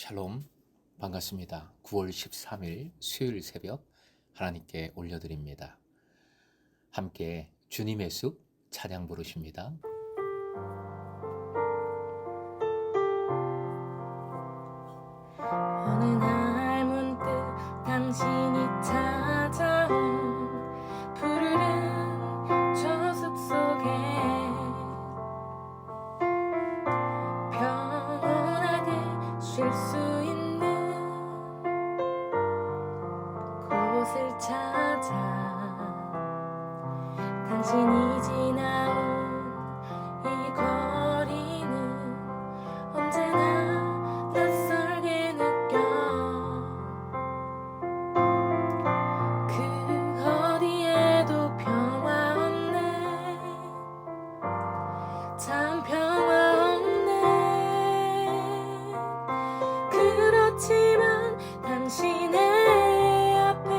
샬롬, 반갑습니다. 9월 13일 수요일 새벽 하나님께 올려드립니다. 함께 주님의 숲 찬양 부르십니다. 어느 날 문득 당신이 찾아온 푸르른 저 숲속에 평온하게 쉴 수 있는 곳을 찾아 당신이 지나온 이 거리는 언제나 낯설게 느껴 그 어디에도 평화 없네 참 평화 없네 그렇지만 당신의 앞에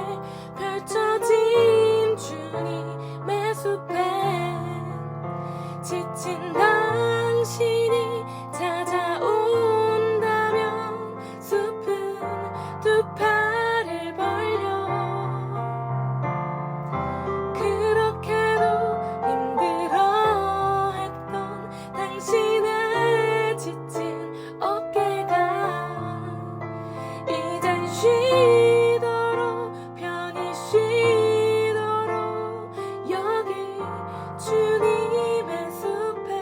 펼쳐진 주님의 숲에 지친 당신이 찾아온다면 숲은 두 팔을 벌려 그렇게도 힘들어했던 당신의 지친 어깨가 이젠 쉬도록 편히 쉬도록 여기 주님의 숲에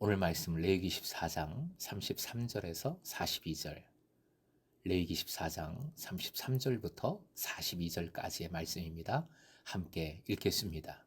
오늘 말씀 레위기 14장 33절에서 42절, 레위기 14장 33절부터 42절까지의 말씀입니다. 함께 읽겠습니다.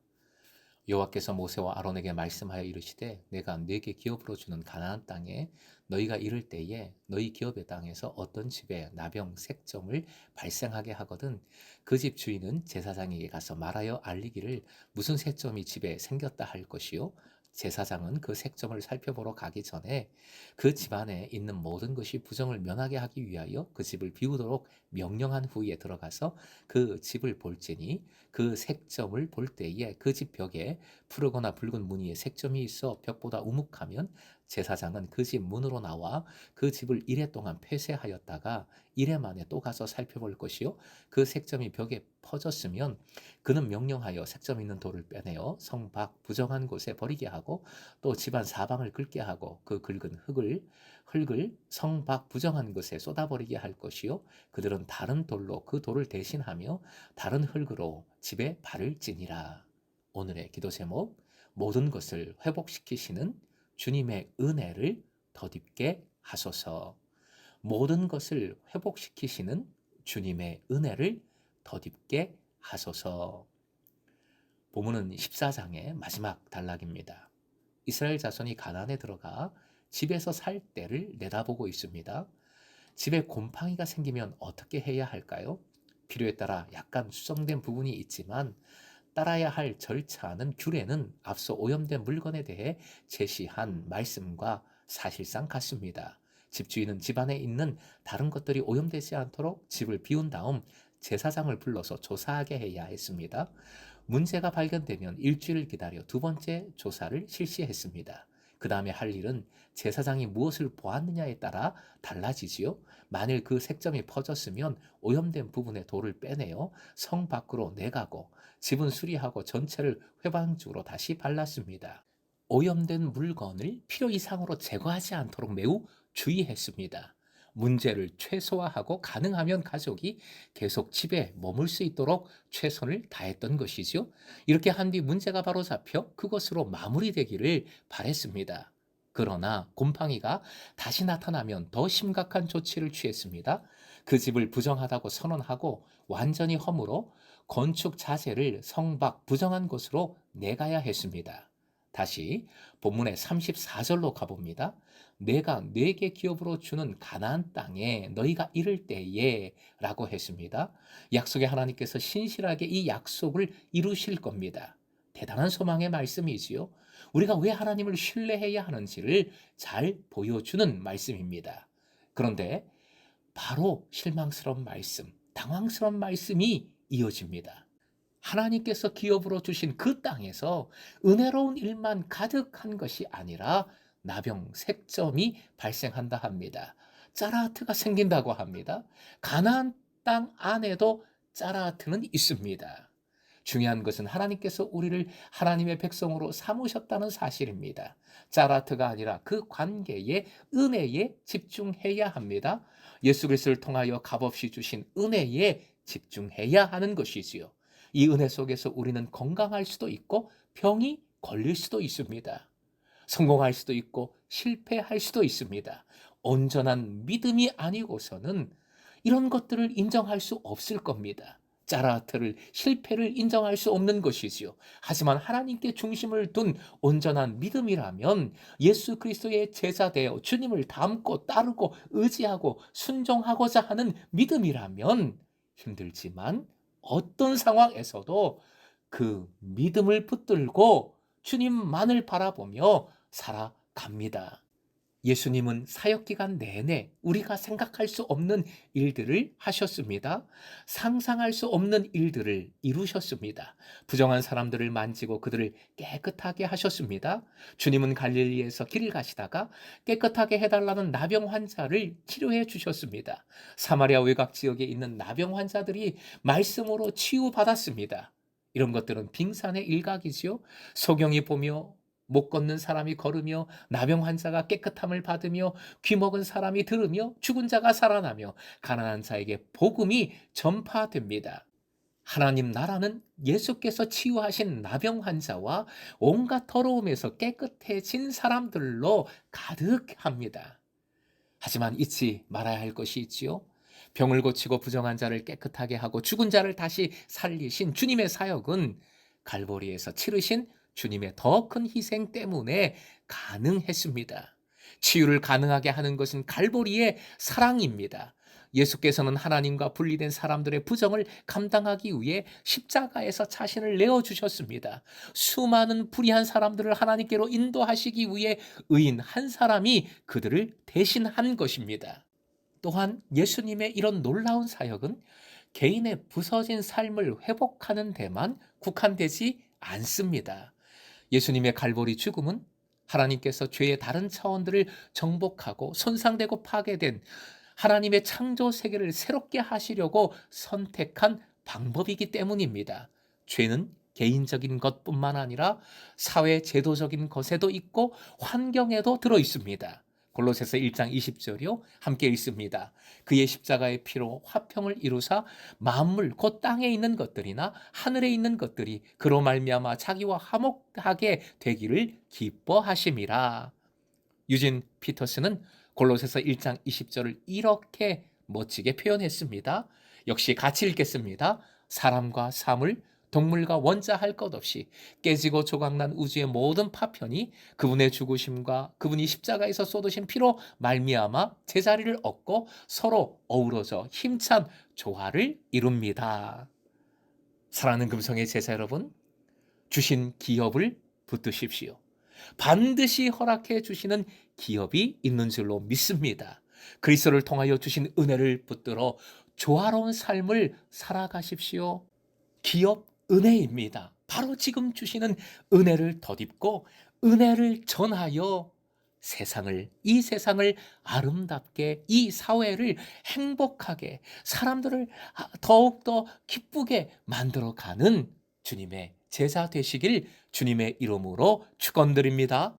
여호와께서 모세와 아론에게 말씀하여 이르시되 내가 네게 기업으로 주는 가나안 땅에 너희가 이를 때에 너희 기업의 땅에서 어떤 집에 나병 색점을 발생하게 하거든 그 집 주인은 제사장에게 가서 말하여 알리기를 무슨 색점이 집에 생겼다 할 것이요 제사장은 그 색점을 살펴보러 가기 전에 그 집안에 있는 모든 것이 부정을 면하게 하기 위하여 그 집을 비우도록 명령한 후에 들어가서 그 집을 볼지니 그 색점을 볼 때에 그 집 벽에 푸르거나 붉은 무늬의 색점이 있어 벽보다 우묵하면 제사장은 그 집 문으로 나와 그 집을 이레 동안 폐쇄하였다가 이레 만에 또 가서 살펴볼 것이요 그 색점이 벽에 퍼졌으면 그는 명령하여 색점 있는 돌을 빼내어 성 밖 부정한 곳에 버리게 하고 또 집안 사방을 긁게 하고 그 긁은 흙을 성 밖 부정한 곳에 쏟아버리게 할 것이요 그들은 다른 돌로 그 돌을 대신하며 다른 흙으로 집에 발을 찌니라. 오늘의 기도 제목, 모든 것을 회복시키시는 주님의 은혜를 덧입게 하소서. 모든 것을 회복시키시는 주님의 은혜를 덧입게 하소서. 본문은 14장의 마지막 단락입니다. 이스라엘 자손이 가나안에 들어가 집에서 살 때를 내다보고 있습니다. 집에 곰팡이가 생기면 어떻게 해야 할까요? 필요에 따라 약간 수정된 부분이 있지만 따라야 할 절차는 규례는 앞서 오염된 물건에 대해 제시한 말씀과 사실상 같습니다. 집주인은 집안에 있는 다른 것들이 오염되지 않도록 집을 비운 다음 제사장을 불러서 조사하게 해야 했습니다. 문제가 발견되면 일주일을 기다려 두 번째 조사를 실시했습니다. 그 다음에 할 일은 제사장이 무엇을 보았느냐에 따라 달라지지요. 만일 그 색점이 퍼졌으면 오염된 부분의 돌을 빼내어 성 밖으로 내가고 집은 수리하고 전체를 회방죽으로 다시 발랐습니다. 오염된 물건을 필요 이상으로 제거하지 않도록 매우 주의했습니다. 문제를 최소화하고 가능하면 가족이 계속 집에 머물 수 있도록 최선을 다했던 것이죠. 이렇게 한 뒤 문제가 바로 잡혀 그것으로 마무리되기를 바랬습니다. 그러나 곰팡이가 다시 나타나면 더 심각한 조치를 취했습니다. 그 집을 부정하다고 선언하고 완전히 허물어 건축 자재를 성 밖 부정한 곳으로 내가야 했습니다. 다시 본문의 34절로 가봅니다. 내가 네게 기업으로 주는 가나안 땅에 너희가 이를 때에 라고 했습니다. 약속의 하나님께서 신실하게 이 약속을 이루실 겁니다. 대단한 소망의 말씀이지요. 우리가 왜 하나님을 신뢰해야 하는지를 잘 보여주는 말씀입니다. 그런데 바로 실망스러운 말씀, 당황스러운 말씀이 이어집니다. 하나님께서 기업으로 주신 그 땅에서 은혜로운 일만 가득한 것이 아니라 나병, 색점이 발생한다 합니다. 짜라트가 생긴다고 합니다. 가나안 땅 안에도 짜라트는 있습니다. 중요한 것은 하나님께서 우리를 하나님의 백성으로 삼으셨다는 사실입니다. 짜라트가 아니라 그 관계에, 은혜에 집중해야 합니다. 예수 그리스도를 통하여 값없이 주신 은혜에 집중해야 하는 것이지요. 이 은혜 속에서 우리는 건강할 수도 있고 병이 걸릴 수도 있습니다. 성공할 수도 있고 실패할 수도 있습니다. 온전한 믿음이 아니고서는 이런 것들을 인정할 수 없을 겁니다. 짜라트를, 실패를 인정할 수 없는 것이지요. 하지만 하나님께 중심을 둔 온전한 믿음이라면 예수 그리스도의 제자 되어 주님을 닮고 따르고 의지하고 순종하고자 하는 믿음이라면 힘들지만 어떤 상황에서도 그 믿음을 붙들고 주님만을 바라보며 살아갑니다. 예수님은 사역기간 내내 우리가 생각할 수 없는 일들을 하셨습니다. 상상할 수 없는 일들을 이루셨습니다. 부정한 사람들을 만지고 그들을 깨끗하게 하셨습니다. 주님은 갈릴리에서 길을 가시다가 깨끗하게 해달라는 나병 환자를 치료해 주셨습니다. 사마리아 외곽 지역에 있는 나병 환자들이 말씀으로 치유받았습니다. 이런 것들은 빙산의 일각이지요. 소경이 보며 못 걷는 사람이 걸으며 나병 환자가 깨끗함을 받으며 귀 먹은 사람이 들으며 죽은 자가 살아나며 가난한 자에게 복음이 전파됩니다. 하나님 나라는 예수께서 치유하신 나병 환자와 온갖 더러움에서 깨끗해진 사람들로 가득합니다. 하지만 잊지 말아야 할 것이 있지요. 병을 고치고 부정한 자를 깨끗하게 하고 죽은 자를 다시 살리신 주님의 사역은 갈보리에서 치르신 주님의 더 큰 희생 때문에 가능했습니다. 치유를 가능하게 하는 것은 갈보리의 사랑입니다. 예수께서는 하나님과 분리된 사람들의 부정을 감당하기 위해 십자가에서 자신을 내어주셨습니다. 수많은 불의한 사람들을 하나님께로 인도하시기 위해 의인 한 사람이 그들을 대신한 것입니다. 또한 예수님의 이런 놀라운 사역은 개인의 부서진 삶을 회복하는 데만 국한되지 않습니다. 예수님의 갈보리 죽음은 하나님께서 죄의 다른 차원들을 정복하고 손상되고 파괴된 하나님의 창조 세계를 새롭게 하시려고 선택한 방법이기 때문입니다. 죄는 개인적인 것뿐만 아니라 사회 제도적인 것에도 있고 환경에도 들어 있습니다. 골로새서 1장 20절이요. 함께 읽습니다. 그의 십자가의 피로 화평을 이루사 만물 곧 땅에 있는 것들이나 하늘에 있는 것들이 그로 말미암아 자기와 화목하게 되기를 기뻐하심이라. 유진 피터스는 골로새서 1장 20절을 이렇게 멋지게 표현했습니다. 역시 같이 읽겠습니다. 사람과 사물, 동물과 원자할 것 없이 깨지고 조각난 우주의 모든 파편이 그분의 죽으심과 그분이 십자가에서 쏟으신 피로 말미암아 제자리를 얻고 서로 어우러져 힘찬 조화를 이룹니다. 사랑하는 금성의 제자 여러분, 주신 기업을 붙드십시오. 반드시 허락해 주시는 기업이 있는 줄로 믿습니다. 그리스도를 통하여 주신 은혜를 붙들어 조화로운 삶을 살아가십시오. 기업 은혜입니다. 바로 지금 주시는 은혜를 덧입고 은혜를 전하여 이 세상을 아름답게, 이 사회를 행복하게, 사람들을 더욱더 기쁘게 만들어가는 주님의 제자 되시길 주님의 이름으로 축원드립니다.